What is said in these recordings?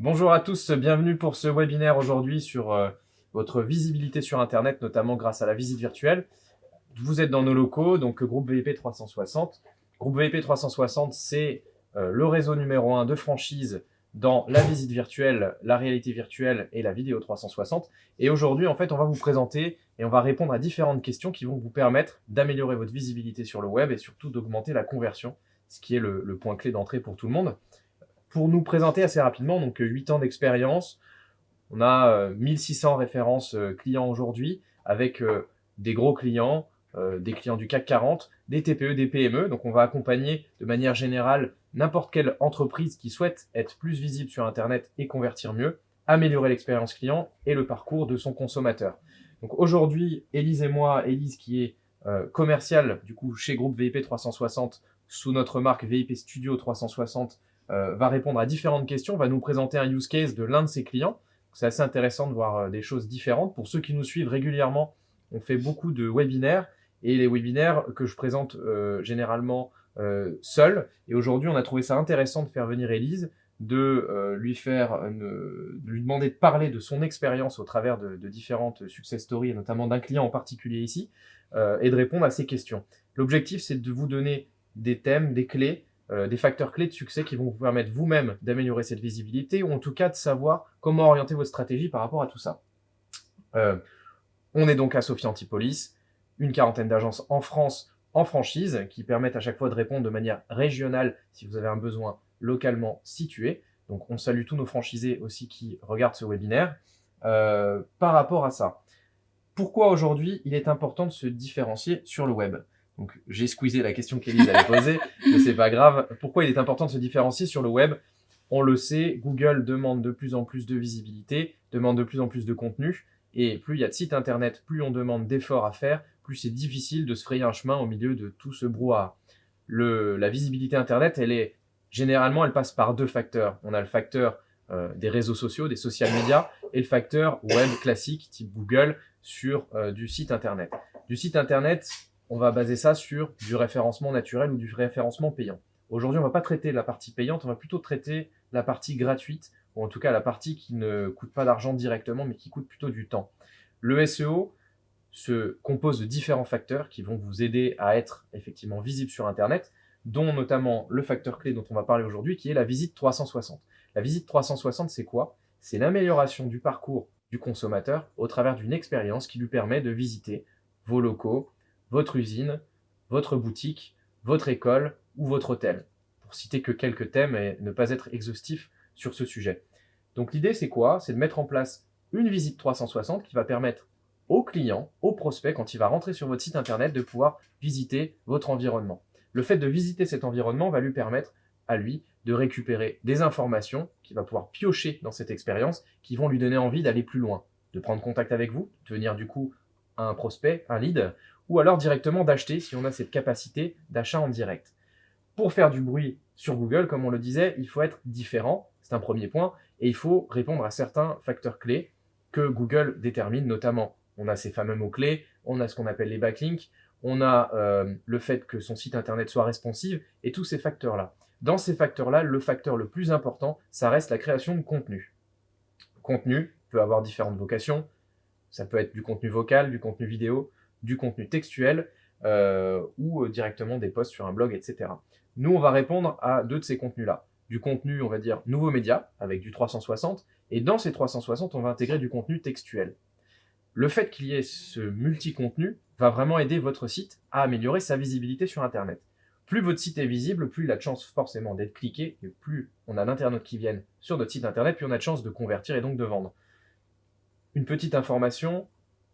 Bonjour à tous, bienvenue pour ce webinaire aujourd'hui sur votre visibilité sur Internet, notamment grâce à la visite virtuelle. Vous êtes dans nos locaux, donc Groupe VIP 360. Groupe VIP 360, c'est le réseau numéro 1 de franchise dans la visite virtuelle, la réalité virtuelle et la vidéo 360. Et aujourd'hui, en fait, on va vous présenter et on va répondre à différentes questions qui vont vous permettre d'améliorer votre visibilité sur le web et surtout d'augmenter la conversion, ce qui est le point clé d'entrée pour tout le monde. Pour nous présenter assez rapidement, donc 8 ans d'expérience, on a 1600 références clients aujourd'hui avec des gros clients, des clients du CAC 40, des TPE, des PME. Donc on va accompagner de manière générale n'importe quelle entreprise qui souhaite être plus visible sur Internet et convertir mieux, améliorer l'expérience client et le parcours de son consommateur. Donc aujourd'hui, Élise et moi, Élise qui est commerciale du coup chez Groupe VIP 360 sous notre marque VIP Studio 360, va répondre à différentes questions, va nous présenter un use case de l'un de ses clients. C'est assez intéressant de voir des choses différentes. Pour ceux qui nous suivent régulièrement, on fait beaucoup de webinaires et les webinaires que je présente généralement seul. Et aujourd'hui, on a trouvé ça intéressant de faire venir Élise, de lui demander de parler de son expérience au travers de différentes success stories, et notamment d'un client en particulier ici, et de répondre à ces questions. L'objectif, c'est de vous donner des thèmes, des clés, des facteurs clés de succès qui vont vous permettre vous-même d'améliorer cette visibilité ou en tout cas de savoir comment orienter votre stratégie par rapport à tout ça. On est donc à Sophia Antipolis, une quarantaine d'agences en France en franchise qui permettent à chaque fois de répondre de manière régionale si vous avez un besoin localement situé. Donc on salue tous nos franchisés aussi qui regardent ce webinaire. Par rapport à ça, pourquoi aujourd'hui il est important de se différencier sur le web? Donc j'ai squeezé la question qu'Élise avait posée, mais c'est pas grave. Pourquoi il est important de se différencier sur le web? On le sait, Google demande de plus en plus de visibilité, demande de plus en plus de contenu, et plus il y a de sites internet, plus on demande d'efforts à faire, plus c'est difficile de se frayer un chemin au milieu de tout ce brouhaha. La visibilité internet, elle passe par deux facteurs. On a le facteur des réseaux sociaux, des social media, et le facteur web classique, type Google, sur du site internet. Du site internet, on va baser ça sur du référencement naturel ou du référencement payant. Aujourd'hui, on ne va pas traiter la partie payante, on va plutôt traiter la partie gratuite, ou en tout cas la partie qui ne coûte pas d'argent directement, mais qui coûte plutôt du temps. Le SEO se compose de différents facteurs qui vont vous aider à être effectivement visible sur Internet, dont notamment le facteur clé dont on va parler aujourd'hui, qui est la visite 360. La visite 360, c'est quoi? C'est l'amélioration du parcours du consommateur au travers d'une expérience qui lui permet de visiter vos locaux, votre usine, votre boutique, votre école ou votre hôtel, pour citer que quelques thèmes et ne pas être exhaustif sur ce sujet. Donc l'idée, c'est quoi? C'est de mettre en place une visite 360 qui va permettre au client, au prospect, quand il va rentrer sur votre site internet, de pouvoir visiter votre environnement. Le fait de visiter cet environnement va lui permettre à lui de récupérer des informations qu'il va pouvoir piocher dans cette expérience qui vont lui donner envie d'aller plus loin, de prendre contact avec vous, de devenir du coup un prospect, un lead, ou alors directement d'acheter si on a cette capacité d'achat en direct. Pour faire du bruit sur Google, comme on le disait, il faut être différent, c'est un premier point, et il faut répondre à certains facteurs clés que Google détermine, notamment on a ces fameux mots-clés, on a ce qu'on appelle les backlinks, on a le fait que son site internet soit responsive, et tous ces facteurs-là. Dans ces facteurs-là, le facteur le plus important, ça reste la création de contenu. Le contenu peut avoir différentes vocations, ça peut être du contenu vocal, du contenu vidéo, du contenu textuel, ou directement des posts sur un blog, etc. Nous, on va répondre à deux de ces contenus-là. Du contenu, on va dire, nouveaux médias, avec du 360, et dans ces 360, on va intégrer du contenu textuel. Le fait qu'il y ait ce multi-contenu va vraiment aider votre site à améliorer sa visibilité sur Internet. Plus votre site est visible, plus il a de chances forcément d'être cliqué, et plus on a d'internautes qui viennent sur notre site Internet, plus on a de chances de convertir et donc de vendre. Une petite information,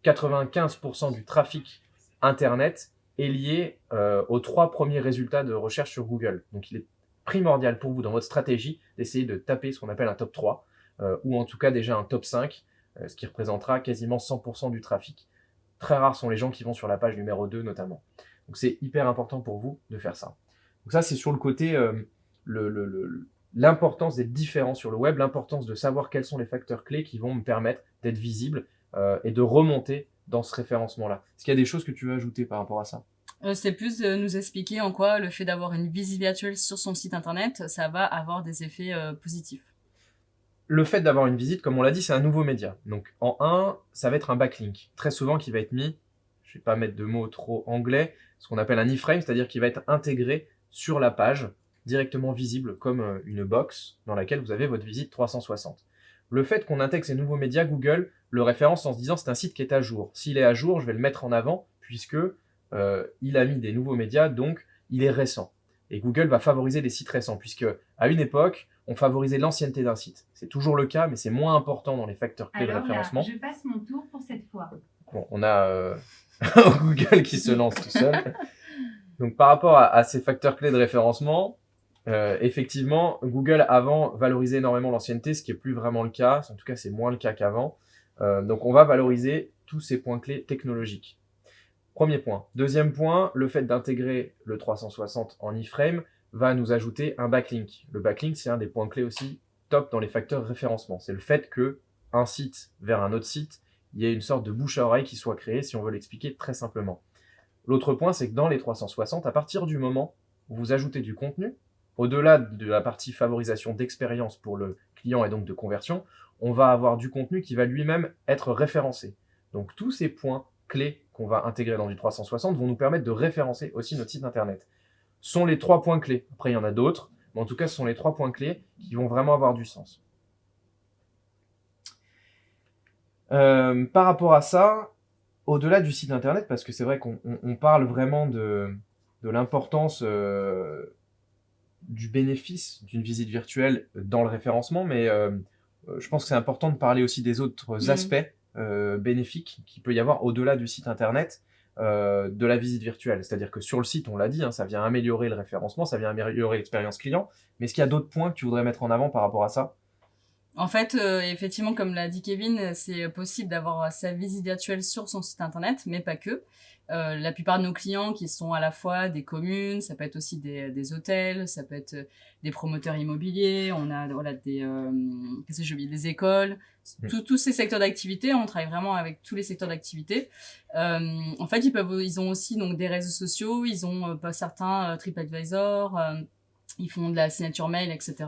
95% du trafic Internet est lié aux 3 premiers résultats de recherche sur Google. Donc il est primordial pour vous dans votre stratégie d'essayer de taper ce qu'on appelle un top 3, ou en tout cas déjà un top 5, ce qui représentera quasiment 100% du trafic. Très rares sont les gens qui vont sur la page numéro 2 notamment. Donc c'est hyper important pour vous de faire ça. Donc ça c'est sur le côté, l'importance d'être différent sur le web, l'importance de savoir quels sont les facteurs clés qui vont me permettre d'être visible et de remonter dans ce référencement-là. Est-ce qu'il y a des choses que tu veux ajouter par rapport à ça? C'est plus de nous expliquer en quoi le fait d'avoir une visite virtuelle sur son site internet, ça va avoir des effets positifs. le fait d'avoir une visite, comme on l'a dit, c'est un nouveau média. Donc en 1, ça va être un backlink, très souvent qui va être mis, je vais pas mettre de mots trop anglais, ce qu'on appelle un iframe, c'est-à-dire qu'il va être intégré sur la page, directement visible comme une box dans laquelle vous avez votre visite 360. Le fait qu'on intègre ces nouveaux médias, Google le référence en se disant c'est un site qui est à jour. S'il est à jour, je vais le mettre en avant puisque il a mis des nouveaux médias, donc il est récent. Et Google va favoriser les sites récents puisque à une époque, on favorisait l'ancienneté d'un site. C'est toujours le cas, mais c'est moins important dans les facteurs clés de référencement. Là, je passe mon tour pour cette fois. Bon, on a Google qui se lance tout seul. Donc par rapport à ces facteurs clés de référencement, effectivement, Google avant valorisait énormément l'ancienneté, ce qui est plus vraiment le cas. En tout cas, c'est moins le cas qu'avant. Donc on va valoriser tous ces points clés technologiques. Premier point. Deuxième point, le fait d'intégrer le 360 en iframe va nous ajouter un backlink. Le backlink, c'est un des points clés aussi top dans les facteurs référencement. C'est le fait que un site vers un autre site, il y ait une sorte de bouche à oreille qui soit créée, si on veut l'expliquer très simplement. L'autre point, c'est que dans les 360, à partir du moment où vous ajoutez du contenu, au-delà de la partie favorisation d'expérience pour le client et donc de conversion, on va avoir du contenu qui va lui-même être référencé. Donc tous ces points clés qu'on va intégrer dans du 360 vont nous permettre de référencer aussi notre site internet. Ce sont les 3 points clés. Après, il y en a d'autres, mais en tout cas, ce sont les 3 points clés qui vont vraiment avoir du sens. Par rapport à ça, au-delà du site internet, parce que c'est vrai qu'on parle vraiment de l'importance du bénéfice d'une visite virtuelle dans le référencement, mais je pense que c'est important de parler aussi des autres aspects bénéfiques qu'il peut y avoir au-delà du site internet de la visite virtuelle. C'est-à-dire que sur le site, on l'a dit, hein, ça vient améliorer le référencement, ça vient améliorer l'expérience client, mais est-ce qu'il y a d'autres points que tu voudrais mettre en avant par rapport à ça ? En fait, effectivement, comme l'a dit Kevin, c'est possible d'avoir sa visite virtuelle sur son site internet, mais pas que. La plupart de nos clients qui sont à la fois des communes, ça peut être aussi des hôtels, ça peut être des promoteurs immobiliers, on a voilà des écoles, tous ces secteurs d'activité, on travaille vraiment avec tous les secteurs d'activité. En fait, ils ont aussi donc des réseaux sociaux, ils ont certains TripAdvisor, ils font de la signature mail, etc.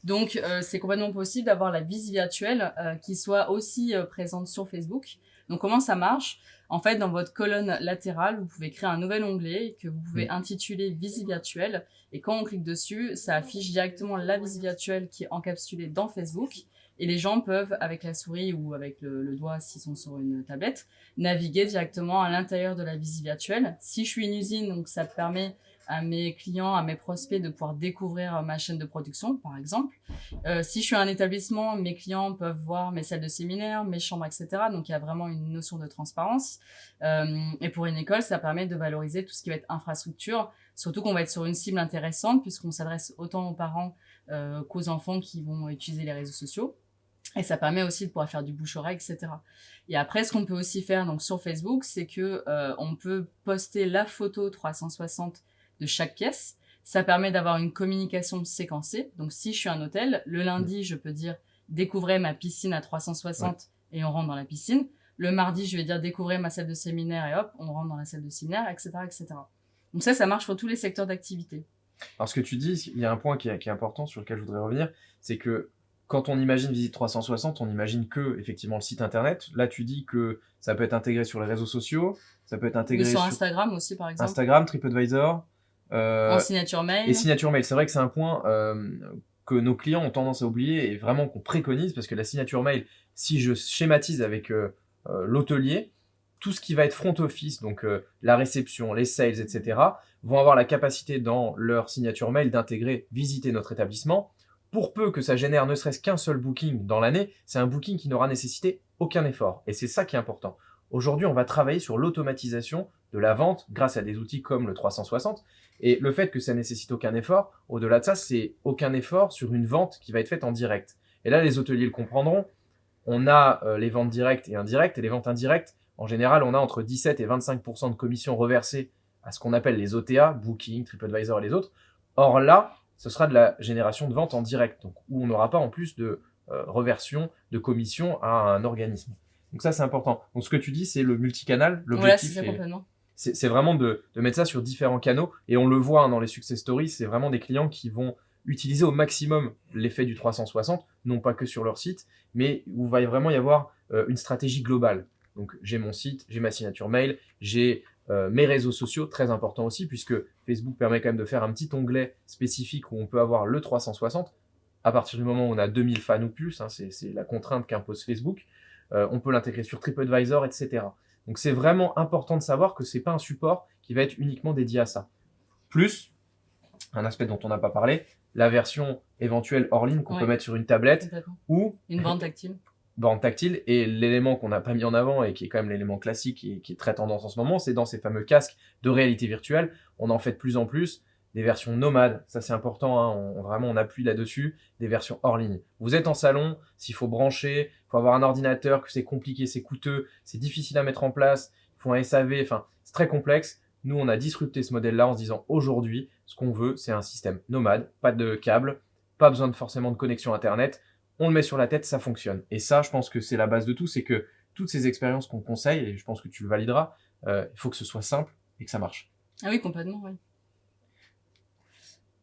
Donc, c'est complètement possible d'avoir la visite virtuelle qui soit aussi présente sur Facebook. Donc, comment ça marche ? En fait, dans votre colonne latérale, vous pouvez créer un nouvel onglet que vous pouvez intituler visite virtuelle. Et quand on clique dessus, ça affiche directement la visite virtuelle qui est encapsulée dans Facebook. Et les gens peuvent, avec la souris ou avec le doigt, s'ils sont sur une tablette, naviguer directement à l'intérieur de la visite virtuelle. Si je suis une usine, donc ça permet à mes clients, à mes prospects de pouvoir découvrir ma chaîne de production, par exemple. Si je suis un établissement, mes clients peuvent voir mes salles de séminaire, mes chambres, etc. Donc, il y a vraiment une notion de transparence. Et pour une école, ça permet de valoriser tout ce qui va être infrastructure, surtout qu'on va être sur une cible intéressante puisqu'on s'adresse autant aux parents qu'aux enfants qui vont utiliser les réseaux sociaux. Et ça permet aussi de pouvoir faire du bouche-oreille, etc. Et après, ce qu'on peut aussi faire donc sur Facebook, c'est que on peut poster la photo 360 de chaque pièce. Ça permet d'avoir une communication séquencée. Donc, si je suis un hôtel, le lundi, je peux dire « Découvrez ma piscine à 360 » et on rentre dans la piscine. Le mardi, je vais dire « Découvrez ma salle de séminaire » et hop, on rentre dans la salle de séminaire, etc., etc. Donc ça marche pour tous les secteurs d'activité. Alors, ce que tu dis, il y a un point qui est important sur lequel je voudrais revenir, c'est que quand on imagine Visite 360, on imagine que effectivement le site internet. Là, tu dis que ça peut être intégré sur les réseaux sociaux, ça peut être intégré sur Instagram aussi, par exemple. Instagram, TripAdvisor. En signature mail. Et signature mail, c'est vrai que c'est un point que nos clients ont tendance à oublier et vraiment qu'on préconise parce que la signature mail, si je schématise avec l'hôtelier, tout ce qui va être front office, donc la réception, les sales, etc., vont avoir la capacité dans leur signature mail d'intégrer « visiter notre établissement ». Pour peu que ça génère ne serait-ce qu'un seul booking dans l'année, c'est un booking qui n'aura nécessité aucun effort. Et c'est ça qui est important. Aujourd'hui, on va travailler sur l'automatisation de la vente grâce à des outils comme le 360. Et le fait que ça nécessite aucun effort, au-delà de ça, c'est aucun effort sur une vente qui va être faite en direct. Et là, les hôteliers le comprendront. On a les ventes directes et indirectes. Et les ventes indirectes, en général, on a entre 17 et 25% de commissions reversées à ce qu'on appelle les OTA, Booking, TripAdvisor et les autres. Or là, ce sera de la génération de vente en direct, donc où on n'aura pas en plus de reversion de commission à un organisme. Donc ça, c'est important. Donc ce que tu dis, c'est le multicanal. L'objectif, voilà, c'est ça complètement. C'est vraiment de mettre ça sur différents canaux. Et on le voit dans les success stories, c'est vraiment des clients qui vont utiliser au maximum l'effet du 360, non pas que sur leur site, mais où il va vraiment y avoir une stratégie globale. Donc j'ai mon site, j'ai ma signature mail, j'ai mes réseaux sociaux, très important aussi, puisque Facebook permet quand même de faire un petit onglet spécifique où on peut avoir le 360. À partir du moment où on a 2000 fans ou plus, hein, c'est la contrainte qu'impose Facebook, on peut l'intégrer sur TripAdvisor, etc. Donc c'est vraiment important de savoir que c'est pas un support qui va être uniquement dédié à ça. Plus, un aspect dont on n'a pas parlé, la version éventuelle hors ligne qu'on peut mettre sur une tablette ou une bande tactile. Bande tactile, et l'élément qu'on n'a pas mis en avant et qui est quand même l'élément classique et qui est très tendance en ce moment, c'est dans ces fameux casques de réalité virtuelle. On en fait de plus en plus des versions nomades, ça c'est important, hein, vraiment on appuie là-dessus, des versions hors ligne. Vous êtes en salon, s'il faut brancher, il faut avoir un ordinateur, que c'est compliqué, c'est coûteux, c'est difficile à mettre en place, il faut un SAV, enfin c'est très complexe. Nous on a disrupté ce modèle-là en se disant aujourd'hui, ce qu'on veut c'est un système nomade, pas de câble, pas besoin forcément de connexion internet, on le met sur la tête, ça fonctionne. Et ça, je pense que c'est la base de tout, c'est que toutes ces expériences qu'on conseille, et je pense que tu le valideras, il faut que ce soit simple et que ça marche. Ah oui, complètement, oui.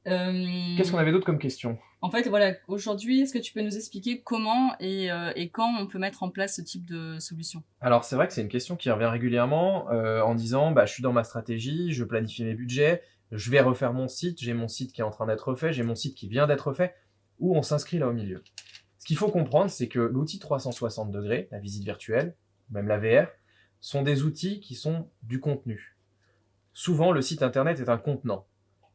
Qu'est-ce qu'on avait d'autre comme question? En fait, voilà, aujourd'hui, est-ce que tu peux nous expliquer comment et quand on peut mettre en place ce type de solution? Alors, c'est vrai que c'est une question qui revient régulièrement en disant, je suis dans ma stratégie, je planifie mes budgets, je vais refaire mon site, j'ai mon site qui est en train d'être fait, j'ai mon site qui vient d'être fait, où on s'inscrit là au milieu. Ce qu'il faut comprendre, c'est que l'outil 360 degrés, la visite virtuelle, même la VR, sont des outils qui sont du contenu. Souvent, le site internet est un contenant.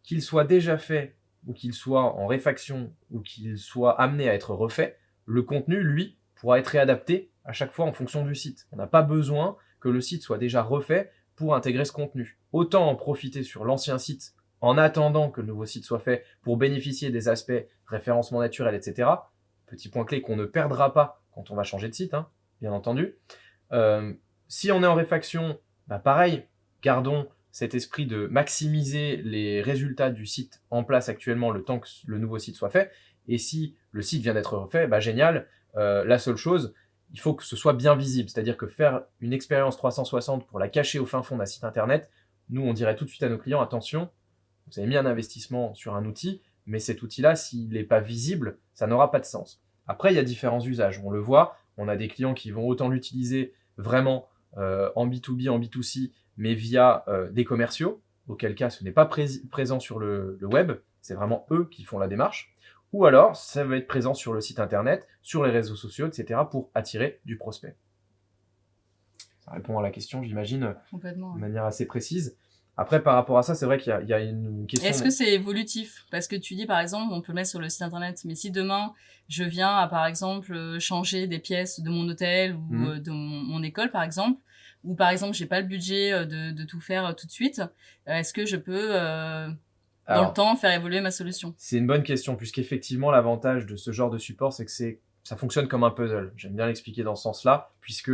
Qu'il soit déjà fait, ou qu'il soit en réfaction, ou qu'il soit amené à être refait, le contenu, lui, pourra être réadapté à chaque fois en fonction du site. On n'a pas besoin que le site soit déjà refait pour intégrer ce contenu. Autant en profiter sur l'ancien site en attendant que le nouveau site soit fait pour bénéficier des aspects référencement naturel, etc. Petit point clé qu'on ne perdra pas quand on va changer de site, hein, bien entendu. Si on est en réfaction, pareil, gardons cet esprit de maximiser les résultats du site en place actuellement le temps que le nouveau site soit fait. Et si le site vient d'être refait, génial. La seule chose, il faut que ce soit bien visible. C'est-à-dire que faire une expérience 360 pour la cacher au fin fond d'un site internet, nous, on dirait tout de suite à nos clients, attention, vous avez mis un investissement sur un outil, mais cet outil-là, s'il n'est pas visible, ça n'aura pas de sens. Après, il y a différents usages. On le voit, on a des clients qui vont autant l'utiliser vraiment en B2B, en B2C, mais via des commerciaux, auquel cas ce n'est pas présent sur le web, c'est vraiment eux qui font la démarche. Ou alors, ça va être présent sur le site internet, sur les réseaux sociaux, etc. pour attirer du prospect. Ça répond à la question, j'imagine, de manière assez précise. Après, par rapport à ça, c'est vrai qu'il y a une question... Est-ce que c'est évolutif? Parce que tu dis, par exemple, on peut le mettre sur le site internet, mais si demain, je viens à, par exemple, changer des pièces de mon hôtel ou de mon école, par exemple, ou par exemple, j'ai pas le budget de tout faire tout de suite, est-ce que je peux, dans le temps, faire évoluer ma solution? C'est une bonne question, puisqu'effectivement, l'avantage de ce genre de support, c'est que ça fonctionne comme un puzzle. J'aime bien l'expliquer dans ce sens-là, puisque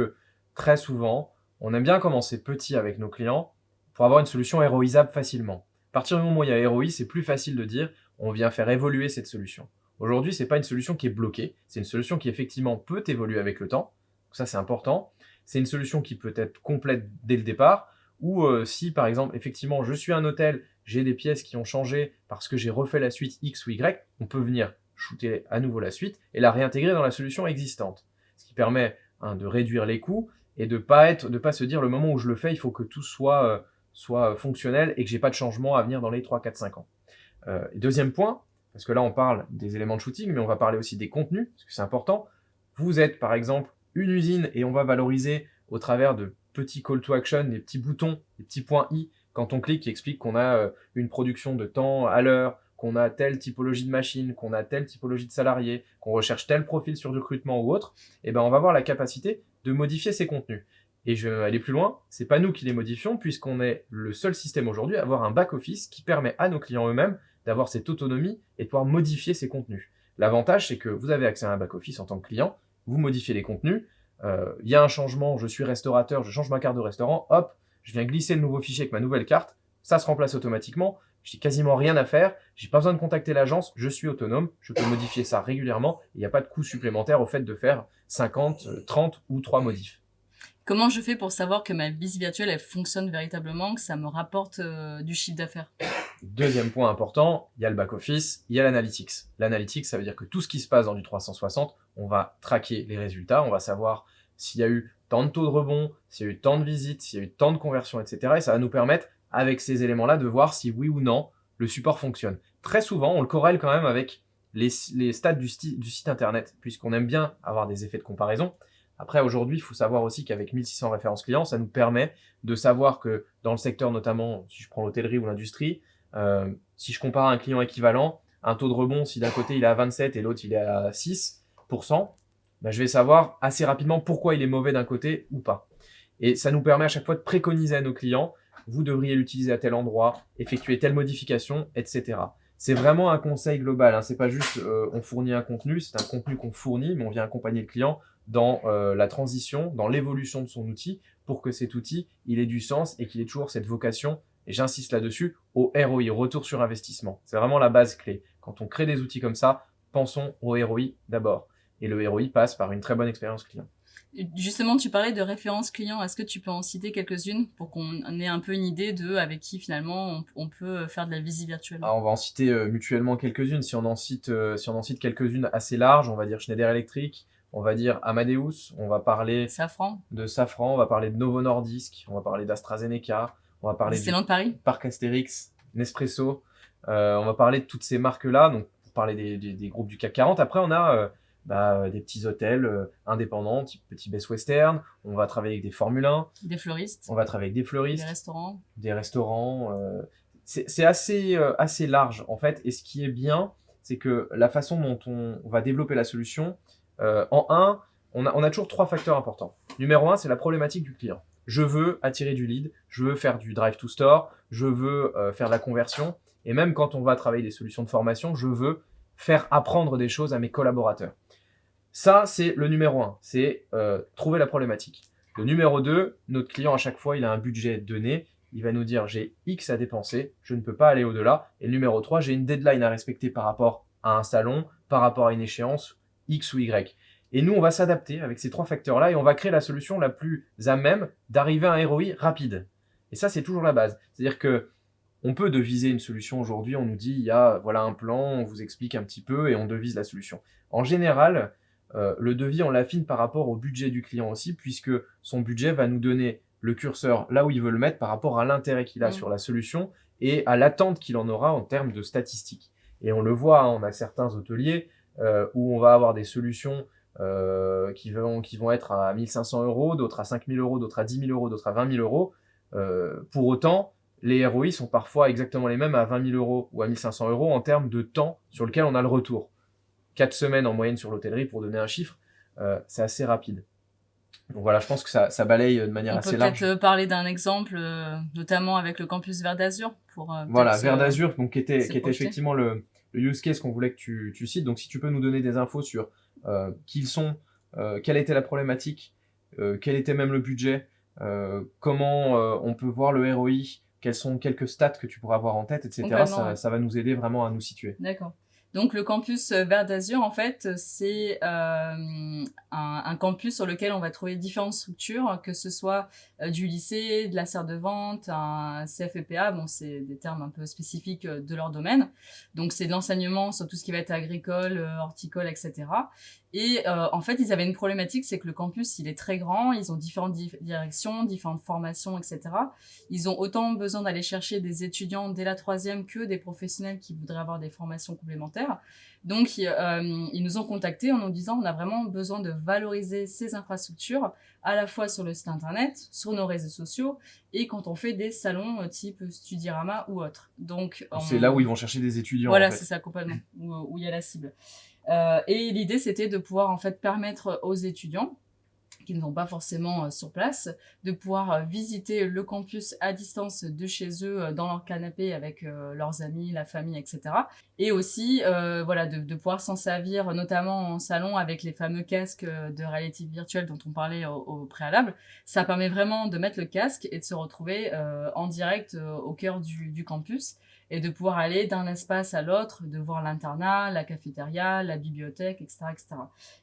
très souvent, on aime bien commencer petit avec nos clients, pour avoir une solution héroïsable facilement. À partir du moment où il y a héroï, c'est plus facile de dire on vient faire évoluer cette solution. Aujourd'hui, c'est pas une solution qui est bloquée, c'est une solution qui effectivement peut évoluer avec le temps. Donc ça, c'est important. C'est une solution qui peut être complète dès le départ, ou si par exemple, effectivement, je suis un hôtel, j'ai des pièces qui ont changé parce que j'ai refait la suite X ou Y, on peut venir shooter à nouveau la suite et la réintégrer dans la solution existante. Ce qui permet de réduire les coûts et de pas se dire le moment où je le fais, il faut que tout soit fonctionnel et que j'ai pas de changement à venir dans les 3, 4, 5 ans. Deuxième point, parce que là on parle des éléments de shooting, mais on va parler aussi des contenus, parce que c'est important. Vous êtes par exemple une usine et on va valoriser au travers de petits call to action, des petits boutons, des petits points I, quand on clique qui explique qu'on a une production de temps à l'heure, qu'on a telle typologie de machine, qu'on a telle typologie de salariés, qu'on recherche tel profil sur du recrutement ou autre, et on va avoir la capacité de modifier ces contenus. Et je vais aller plus loin, c'est pas nous qui les modifions, puisqu'on est le seul système aujourd'hui à avoir un back-office qui permet à nos clients eux-mêmes d'avoir cette autonomie et de pouvoir modifier ces contenus. L'avantage, c'est que vous avez accès à un back-office en tant que client, vous modifiez les contenus, il y a un changement, je suis restaurateur, je change ma carte de restaurant, hop, je viens glisser le nouveau fichier avec ma nouvelle carte, ça se remplace automatiquement, j'ai quasiment rien à faire, j'ai pas besoin de contacter l'agence, je suis autonome, je peux modifier ça régulièrement, il n'y a pas de coût supplémentaire au fait de faire 50, 30 ou 3 modifs. Comment je fais pour savoir que ma visite virtuelle, elle fonctionne véritablement, que ça me rapporte du chiffre d'affaires? Deuxième point important, il y a le back-office, il y a l'analytics. L'analytics, ça veut dire que tout ce qui se passe dans du 360, on va traquer les résultats, on va savoir s'il y a eu tant de taux de rebond, s'il y a eu tant de visites, s'il y a eu tant de conversions, etc. Et ça va nous permettre, avec ces éléments-là, de voir si oui ou non le support fonctionne. Très souvent, on le corrèle quand même avec les stats du site internet, puisqu'on aime bien avoir des effets de comparaison. Après, aujourd'hui, il faut savoir aussi qu'avec 1600 références clients, ça nous permet de savoir que dans le secteur, notamment, si je prends l'hôtellerie ou l'industrie, si je compare un client équivalent, un taux de rebond, si d'un côté il est à 27 et l'autre il est à 6%, ben je vais savoir assez rapidement pourquoi il est mauvais d'un côté ou pas. Et ça nous permet à chaque fois de préconiser à nos clients, vous devriez l'utiliser à tel endroit, effectuer telle modification, etc. C'est vraiment un conseil global, hein. C'est pas juste on fournit un contenu, c'est un contenu qu'on fournit, mais on vient accompagner le client dans la transition, dans l'évolution de son outil, pour que cet outil il ait du sens et qu'il ait toujours cette vocation, et j'insiste là-dessus, au ROI, retour sur investissement. C'est vraiment la base clé. Quand on crée des outils comme ça, pensons au ROI d'abord. Et le ROI passe par une très bonne expérience client. Justement, tu parlais de références clients. Est-ce que tu peux en citer quelques-unes pour qu'on ait un peu une idée de avec qui finalement on peut faire de la visite virtuelle? Alors, on va en citer mutuellement quelques-unes. Si on en cite quelques-unes assez larges, on va dire Schneider Electric, on va dire Amadeus, on va parler Safran, de Safran, on va parler de Novo Nordisk, on va parler d'AstraZeneca, on va parler du Disneyland Paris. Parc Astérix, Nespresso, on va parler de toutes ces marques-là, donc pour parler des groupes du CAC 40. Après, on a des petits hôtels indépendants, type Petit Best Western, on va travailler avec des Formule 1, Des fleuristes, on va travailler avec des fleuristes, des restaurants. c'est assez large en fait, et ce qui est bien, c'est que la façon dont on va développer la solution, on a toujours trois facteurs importants. Numéro 1, c'est la problématique du client. Je veux attirer du lead, je veux faire du drive to store, je veux faire de la conversion, et même quand on va travailler des solutions de formation, je veux faire apprendre des choses à mes collaborateurs. Ça, c'est le numéro 1, c'est trouver la problématique. Le numéro 2, notre client, à chaque fois, il a un budget donné, il va nous dire j'ai X à dépenser, je ne peux pas aller au-delà. Et le numéro 3, j'ai une deadline à respecter par rapport à un salon, par rapport à une échéance X ou Y. Et nous, on va s'adapter avec ces trois facteurs-là et on va créer la solution la plus à même d'arriver à un ROI rapide. Et ça, c'est toujours la base. C'est-à-dire que on peut deviser une solution aujourd'hui, on nous dit il y a voilà un plan, on vous explique un petit peu et on devise la solution. En général, le devis, on l'affine par rapport au budget du client aussi, puisque son budget va nous donner le curseur là où il veut le mettre par rapport à l'intérêt qu'il a sur la solution et à l'attente qu'il en aura en termes de statistiques. Et on le voit, hein, on a certains hôteliers où on va avoir des solutions qui vont être à 1500 euros, d'autres à 5000 euros, d'autres à 10 000 euros, d'autres à 20 000 euros. Pour autant, les ROI sont parfois exactement les mêmes à 20 000 euros ou à 1500 euros en termes de temps sur lequel on a le retour. 4 semaines en moyenne sur l'hôtellerie, pour donner un chiffre, c'est assez rapide. Donc voilà, je pense que ça balaye de manière assez large. On peut peut-être parler d'un exemple, notamment avec le campus Vert d'Azur. Voilà, Vert d'Azur, donc qui était effectivement le use case qu'on voulait que tu cites. Donc si tu peux nous donner des infos sur qui ils sont, quelle était la problématique, quel était même le budget, comment on peut voir le ROI, quels sont quelques stats que tu pourras avoir en tête, etc. Ça va nous aider vraiment à nous situer. D'accord. Donc le campus Vert d'Azur, en fait, c'est un campus sur lequel on va trouver différentes structures, que ce soit du lycée, de la serre de vente, un CFEPA, bon c'est des termes un peu spécifiques de leur domaine. Donc c'est de l'enseignement sur tout ce qui va être agricole, horticole, etc. Et en fait, ils avaient une problématique, c'est que le campus, il est très grand, ils ont différentes directions, différentes formations, etc. Ils ont autant besoin d'aller chercher des étudiants dès la 3e que des professionnels qui voudraient avoir des formations complémentaires. Donc, ils nous ont contactés en nous disant on a vraiment besoin de valoriser ces infrastructures, à la fois sur le site internet, sur nos réseaux sociaux, et quand on fait des salons type Studirama ou autre. Donc, c'est là où ils vont chercher des étudiants. Voilà, en fait. C'est ça, complètement, où il y a la cible. Et l'idée, c'était de pouvoir en fait permettre aux étudiants qui ne sont pas forcément sur place, de pouvoir visiter le campus à distance de chez eux, dans leur canapé avec leurs amis, la famille, etc. Et aussi, voilà, de pouvoir s'en servir, notamment en salon avec les fameux casques de réalité virtuelle dont on parlait au préalable. Ça permet vraiment de mettre le casque et de se retrouver en direct au cœur du campus. et de pouvoir aller d'un espace à l'autre, de voir l'internat, la cafétéria, la bibliothèque, etc., etc.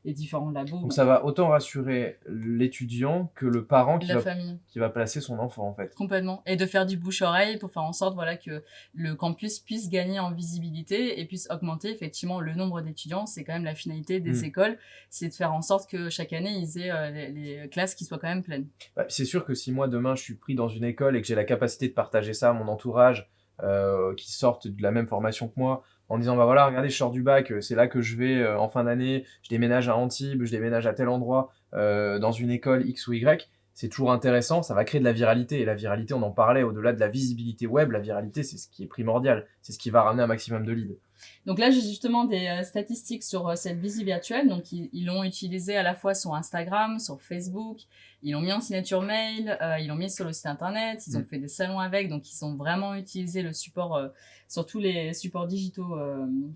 Et différents labos. Donc ça va autant rassurer l'étudiant que le parent la famille. qui va placer son enfant en fait. Complètement. Et de faire du bouche-oreille pour faire en sorte voilà, que le campus puisse gagner en visibilité et puisse augmenter effectivement le nombre d'étudiants. C'est quand même la finalité des écoles, c'est de faire en sorte que chaque année, ils aient les classes qui soient quand même pleines. Bah, c'est sûr que si moi demain je suis pris dans une école et que j'ai la capacité de partager ça à mon entourage, qui sortent de la même formation que moi, en disant bah voilà regardez je sors du bac, c'est là que je vais en fin d'année, je déménage à Antibes, je déménage à tel endroit, dans une école X ou Y, c'est toujours intéressant, ça va créer de la viralité, et la viralité on en parlait, au-delà de la visibilité web, la viralité c'est ce qui est primordial, c'est ce qui va ramener un maximum de leads. Donc là, j'ai justement des statistiques sur cette visite virtuelle. Donc, ils l'ont utilisé à la fois sur Instagram, sur Facebook. Ils l'ont mis en signature mail. Ils l'ont mis sur le site internet. Ils ont fait des salons avec. Donc, ils ont vraiment utilisé le support sur tous les supports digitaux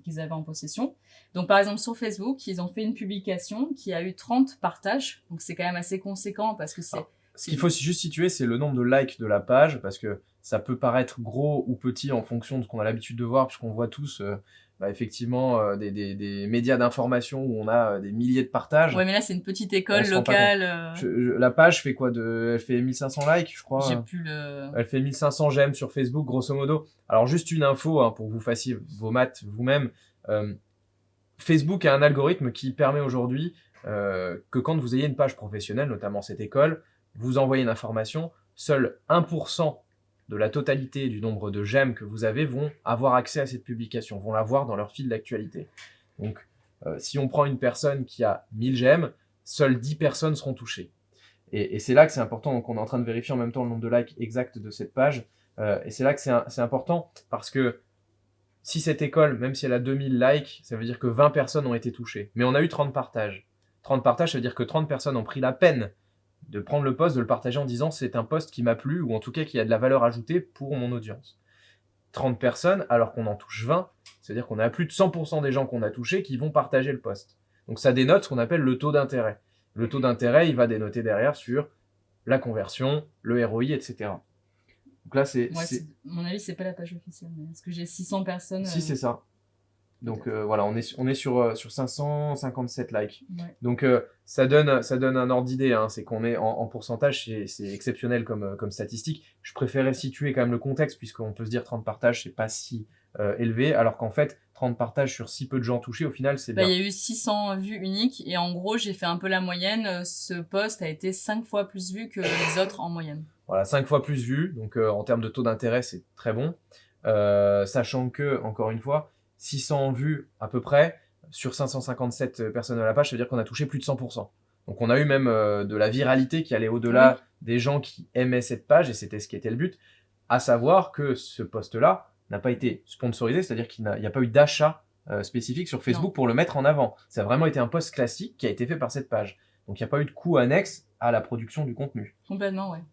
qu'ils avaient en possession. Donc, par exemple, sur Facebook, ils ont fait une publication qui a eu 30 partages. Donc, c'est quand même assez conséquent parce que c'est... Ce qu'il faut juste situer, c'est le nombre de likes de la page, parce que ça peut paraître gros ou petit en fonction de ce qu'on a l'habitude de voir, puisqu'on voit tous effectivement des médias d'information où on a des milliers de partages. Ouais, mais là, c'est une petite école locale. La page fait quoi elle fait 1500 likes, je crois. J'ai plus le... Elle fait 1500 j'aime sur Facebook, grosso modo. Alors, juste une info, hein, pour que vous fassiez vos maths vous-même. Facebook a un algorithme qui permet aujourd'hui que quand vous ayez une page professionnelle, notamment cette école, vous envoyez une information, seul 1% de la totalité du nombre de j'aime que vous avez vont avoir accès à cette publication, vont la voir dans leur fil d'actualité. Donc, si on prend une personne qui a 1000 j'aime, seules 10 personnes seront touchées. Et c'est là que c'est important, donc on est en train de vérifier en même temps le nombre de likes exact de cette page, et c'est là que c'est important, parce que si cette école, même si elle a 2000 likes, ça veut dire que 20 personnes ont été touchées. Mais on a eu 30 partages. 30 partages, ça veut dire que 30 personnes ont pris la peine de prendre le post, de le partager en disant c'est un post qui m'a plu, ou en tout cas qui a de la valeur ajoutée pour mon audience. 30 personnes, alors qu'on en touche 20, c'est-à-dire qu'on a plus de 100% des gens qu'on a touchés qui vont partager le post. Donc ça dénote ce qu'on appelle le taux d'intérêt. Le taux d'intérêt, il va dénoter derrière sur la conversion, le ROI, etc. Donc là, à mon avis, c'est pas la page officielle, mais est-ce que j'ai 600 personnes Si, c'est ça. Donc voilà, on est sur 557 likes. Ouais. Donc ça donne un ordre d'idée, hein. C'est qu'on est en pourcentage, c'est exceptionnel comme statistique. Je préférais situer quand même le contexte, puisqu'on peut se dire 30 partages, c'est pas si élevé, alors qu'en fait, 30 partages sur si peu de gens touchés, au final, c'est bien. Il y a eu 600 vues uniques, et en gros, j'ai fait un peu la moyenne. Ce post a été 5 fois plus vu que les autres en moyenne. Voilà, 5 fois plus vu, donc en termes de taux d'intérêt, c'est très bon. Sachant que, encore une fois, 600 vues à peu près sur 557 personnes à la page, ça veut dire qu'on a touché plus de 100%. Donc on a eu même de la viralité qui allait au-delà des gens qui aimaient cette page, et c'était ce qui était le but, à savoir que ce post-là n'a pas été sponsorisé, c'est-à-dire qu'il n'y a pas eu d'achat spécifique sur Facebook pour le mettre en avant. Ça a vraiment été un post classique qui a été fait par cette page. Donc il n'y a pas eu de coût annexe à la production du contenu. Complètement, ouais.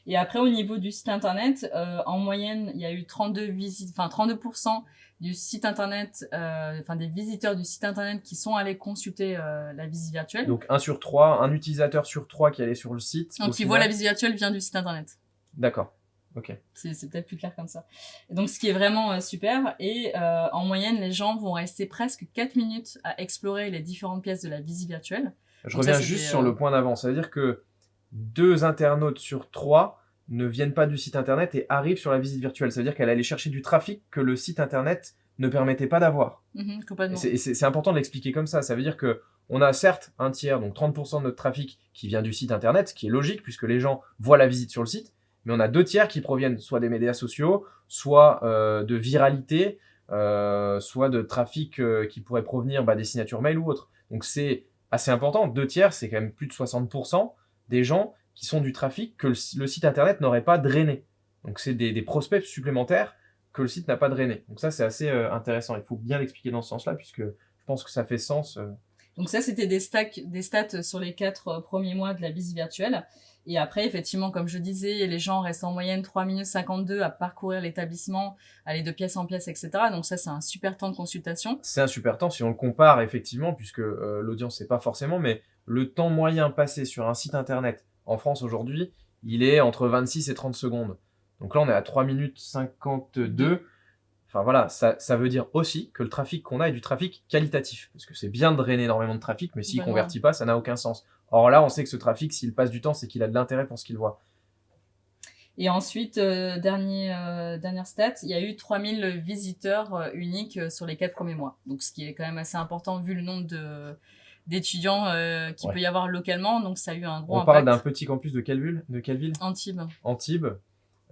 Et après, au niveau du site internet, en moyenne, il y a eu 32% du site internet, des visiteurs du site internet qui sont allés consulter la visite virtuelle. Donc 1 sur 3, un utilisateur sur 3 qui allait sur le site. Donc qui voit la visite virtuelle vient du site internet. D'accord. Ok. C'est peut-être plus clair comme ça. Et donc ce qui est vraiment super, et en moyenne, les gens vont rester presque 4 minutes à explorer les différentes pièces de la visite virtuelle. Je reviens juste sur le point d'avant, ça veut dire que 2 internautes sur 3 ne viennent pas du site internet et arrivent sur la visite virtuelle. Ça veut dire qu'elle allait chercher du trafic que le site internet ne permettait pas d'avoir. Complètement. C'est important de l'expliquer comme ça. Ça veut dire que on a certes un tiers, donc 30% de notre trafic qui vient du site internet, ce qui est logique puisque les gens voient la visite sur le site, mais on a 2 tiers qui proviennent soit des médias sociaux, soit de viralité, soit de trafic qui pourrait provenir des signatures mail ou autres. Donc c'est assez important. 2 tiers, c'est quand même plus de 60% des gens qui sont du trafic que le site internet n'aurait pas drainé. Donc c'est des prospects supplémentaires que le site n'a pas drainé. Donc ça, c'est assez intéressant. Il faut bien l'expliquer dans ce sens-là, puisque je pense que ça fait sens. Donc ça, c'était des stats sur les 4 premiers mois de la visite virtuelle. Et après, effectivement, comme je disais, les gens restent en moyenne 3 minutes 52 à parcourir l'établissement, aller de pièce en pièce, etc. Donc ça, c'est un super temps de consultation. C'est un super temps si on le compare, effectivement, puisque l'audience, c'est pas forcément, mais le temps moyen passé sur un site internet en France aujourd'hui, il est entre 26 et 30 secondes. Donc là, on est à 3 minutes 52. Enfin voilà, ça veut dire aussi que le trafic qu'on a est du trafic qualitatif. Parce que c'est bien de drainer énormément de trafic, mais s'il convertit pas, ça n'a aucun sens. Or là, on sait que ce trafic, s'il passe du temps, c'est qu'il a de l'intérêt pour ce qu'il voit. Et ensuite, dernière stat, il y a eu 3000 visiteurs uniques sur les 4 premiers mois. Donc, ce qui est quand même assez important vu le nombre d'étudiants qu'il peut y avoir localement. Donc, ça a eu un gros impact. On parle d'un petit campus de quelle ville? Antibes. Antibes.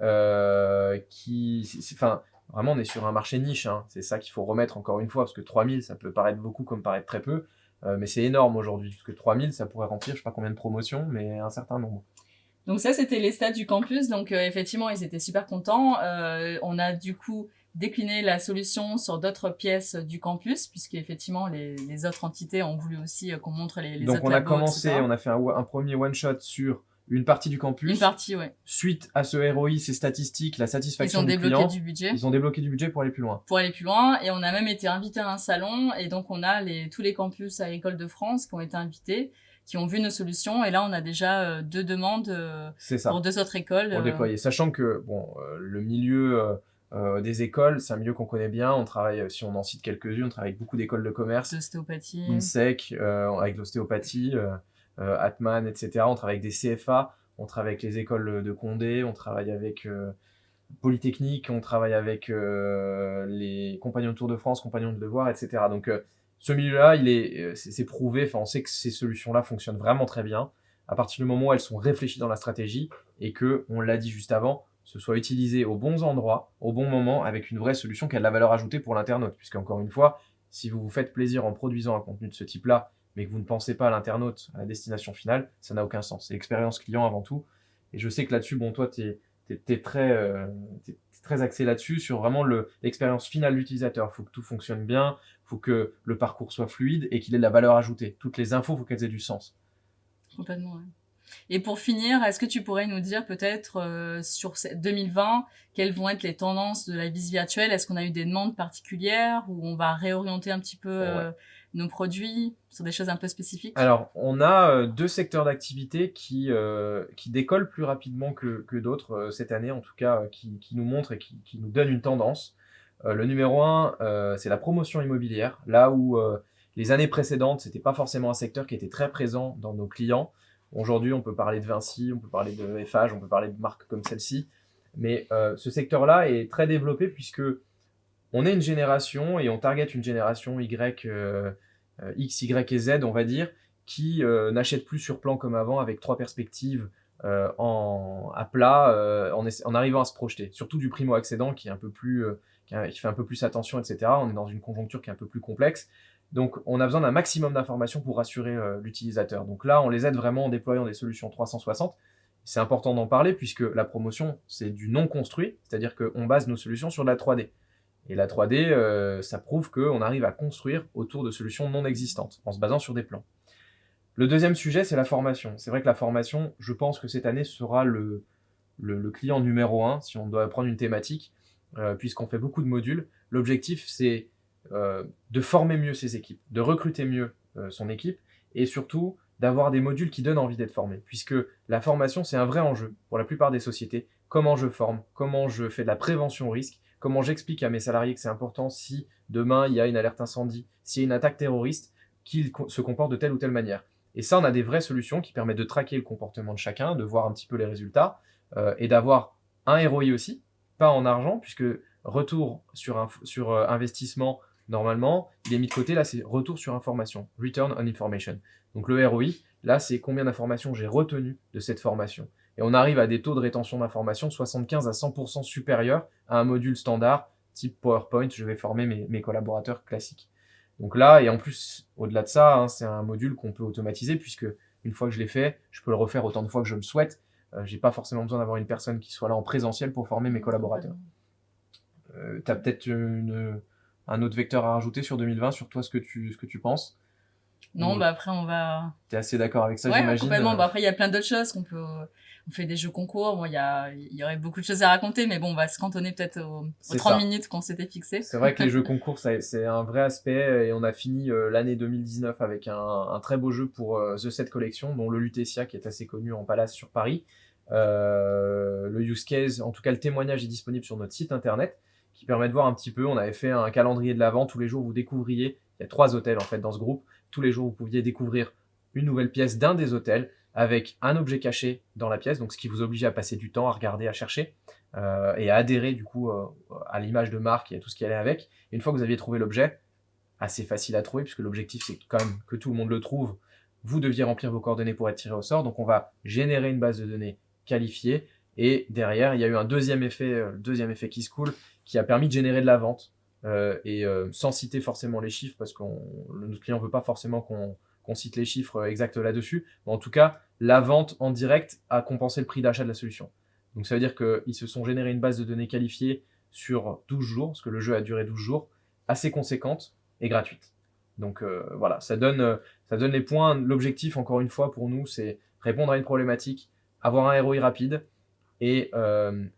Enfin, vraiment, on est sur un marché niche. Hein. C'est ça qu'il faut remettre encore une fois, parce que 3000, ça peut paraître beaucoup comme paraître très peu. Mais c'est énorme aujourd'hui, parce que 3000, ça pourrait remplir, je sais pas combien de promotions, mais un certain nombre. Donc ça, c'était les stats du campus. Donc effectivement, ils étaient super contents. On a du coup décliné la solution sur d'autres pièces du campus, puisque effectivement, les autres entités ont voulu aussi qu'on montre les Donc autres on a labos, commencé, etc. on a fait un premier one-shot sur une partie du campus. Une partie, ouais. Suite à ce ROI, ces statistiques, la satisfaction du client. Ils ont débloqué du budget. Ils ont débloqué du budget pour aller plus loin. Pour aller plus loin. Et on a même été invités à un salon. Et donc, on a tous les campus agricoles de France qui ont été invités, qui ont vu nos solutions. Et là, on a déjà 2 demandes pour 2 autres écoles. Pour déployer. Sachant que le milieu des écoles, c'est un milieu qu'on connaît bien. On travaille, si on en cite quelques-unes, on travaille avec beaucoup d'écoles de commerce. D'ostéopathie. INSEC, avec l'ostéopathie, Atman, etc. On travaille avec des CFA, on travaille avec les écoles de Condé, on travaille avec Polytechnique, on travaille avec les Compagnons de Tour de France, Compagnons de Devoir, etc. Donc ce milieu-là, c'est prouvé. Enfin, on sait que ces solutions-là fonctionnent vraiment très bien à partir du moment où elles sont réfléchies dans la stratégie et que, on l'a dit juste avant, ce soit utilisé aux bons endroits, au bon moment, avec une vraie solution qui a de la valeur ajoutée pour l'internaute. Puisque, encore une fois, si vous vous faites plaisir en produisant un contenu de ce type-là, mais que vous ne pensez pas à l'internaute, à la destination finale, ça n'a aucun sens. C'est l'expérience client avant tout. Et je sais que là-dessus, toi, t'es très axé là-dessus, sur vraiment l'expérience finale de l'utilisateur. Il faut que tout fonctionne bien, il faut que le parcours soit fluide et qu'il ait de la valeur ajoutée. Toutes les infos, il faut qu'elles aient du sens. Complètement, ouais. Et pour finir, est-ce que tu pourrais nous dire peut-être sur 2020, quelles vont être les tendances de la visite virtuelle? Est-ce qu'on a eu des demandes particulières ou on va réorienter un petit peu nos produits sur des choses un peu spécifiques? Alors, on a 2 secteurs d'activité qui décollent plus rapidement que d'autres cette année, en tout cas, qui nous montrent et qui nous donnent une tendance. Le numéro 1, c'est la promotion immobilière, là où les années précédentes, c'était pas forcément un secteur qui était très présent dans nos clients. Aujourd'hui, on peut parler de Vinci, on peut parler de FH, on peut parler de marques comme celle-ci. Mais ce secteur-là est très développé puisque on est une génération et on target une génération Y, X, Y et Z, on va dire, qui n'achète plus sur plan comme avant avec 3 perspectives à plat en arrivant à se projeter. Surtout du primo-accédant qui est un peu plus, qui fait un peu plus attention, etc. On est dans une conjoncture qui est un peu plus complexe. Donc, on a besoin d'un maximum d'informations pour rassurer l'utilisateur. Donc là, on les aide vraiment en déployant des solutions 360. C'est important d'en parler puisque la promotion, c'est du non construit, c'est-à-dire qu'on base nos solutions sur de la 3D. Et la 3D, ça prouve qu'on arrive à construire autour de solutions non existantes, en se basant sur des plans. Le deuxième sujet, c'est la formation. C'est vrai que la formation, je pense que cette année sera le client numéro 1, si on doit prendre une thématique, puisqu'on fait beaucoup de modules. L'objectif, c'est de former mieux ses équipes, de recruter mieux son équipe, et surtout d'avoir des modules qui donnent envie d'être formés, puisque la formation, c'est un vrai enjeu pour la plupart des sociétés. Comment je forme, comment je fais de la prévention au risque, comment j'explique à mes salariés que c'est important si demain il y a une alerte incendie, s'il y a une attaque terroriste, qu'ils se comportent de telle ou telle manière. Et ça, on a des vraies solutions qui permettent de traquer le comportement de chacun, de voir un petit peu les résultats, et d'avoir un ROI aussi, pas en argent, puisque retour sur investissement, normalement, il est mis de côté, là c'est retour sur information, return on information. Donc le ROI, là c'est combien d'informations j'ai retenues de cette formation. Et on arrive à des taux de rétention d'informations 75 à 100% supérieurs à un module standard, type PowerPoint, je vais former mes collaborateurs classiques. Donc là, et en plus, au-delà de ça, hein, c'est un module qu'on peut automatiser, puisque une fois que je l'ai fait, je peux le refaire autant de fois que je le souhaite. J'ai pas forcément besoin d'avoir une personne qui soit là en présentiel pour former mes collaborateurs. Tu as peut-être un autre vecteur à rajouter sur 2020, sur toi, ce que tu penses? Non, après, on va... T'es assez d'accord avec ça, ouais, j'imagine? Complètement. Après, il y a plein d'autres choses on fait des jeux concours. Bon, il y aurait beaucoup de choses à raconter, mais bon, on va se cantonner peut-être aux 30 minutes qu'on s'était fixé. C'est vrai que les jeux concours, c'est un vrai aspect, et on a fini l'année 2019 avec un très beau jeu pour The Set Collection, dont le Lutetia, qui est assez connu en Palace sur Paris. Le use case, en tout cas le témoignage est disponible sur notre site internet, qui permet de voir un petit peu. On avait fait un calendrier de l'Avent. Tous les jours, vous découvriez. Il y a 3 hôtels en fait dans ce groupe. Tous les jours, vous pouviez découvrir une nouvelle pièce d'un des hôtels avec un objet caché dans la pièce, donc ce qui vous obligeait à passer du temps, à regarder, à chercher et à adhérer du coup à l'image de marque et à tout ce qui allait avec. Et une fois que vous aviez trouvé l'objet, assez facile à trouver puisque l'objectif c'est quand même que tout le monde le trouve, vous deviez remplir vos coordonnées pour être tiré au sort. Donc on va générer une base de données qualifiée et derrière il y a eu un deuxième effet qui se coule qui a permis de générer de la vente sans citer forcément les chiffres parce que notre client veut pas forcément qu'on cite les chiffres exacts là-dessus. Mais en tout cas, la vente en direct a compensé le prix d'achat de la solution. Donc ça veut dire qu'ils se sont générés une base de données qualifiée sur 12 jours, parce que le jeu a duré 12 jours, assez conséquente et gratuite. Donc voilà, ça donne les points. L'objectif, encore une fois, pour nous, c'est répondre à une problématique, avoir un ROI rapide et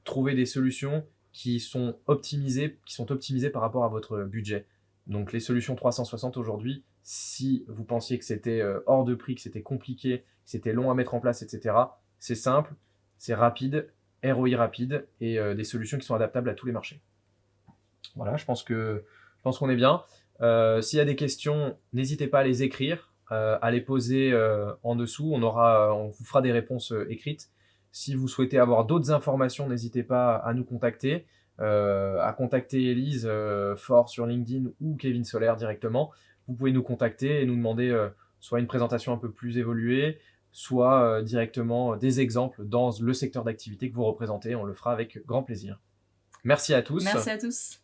trouver des solutions qui sont optimisées par rapport à votre budget. Donc les solutions 360 aujourd'hui, si vous pensiez que c'était hors de prix, que c'était compliqué, que c'était long à mettre en place, etc., c'est simple, c'est rapide, ROI rapide et des solutions qui sont adaptables à tous les marchés. Voilà, je pense qu'on est bien. S'il y a des questions, n'hésitez pas à les écrire, à les poser en dessous. On vous fera des réponses écrites. Si vous souhaitez avoir d'autres informations, n'hésitez pas à nous contacter, à contacter Élise Fort sur LinkedIn ou Kevin Solaire directement. Vous pouvez nous contacter et nous demander soit une présentation un peu plus évoluée, soit directement des exemples dans le secteur d'activité que vous représentez. On le fera avec grand plaisir. Merci à tous. Merci à tous.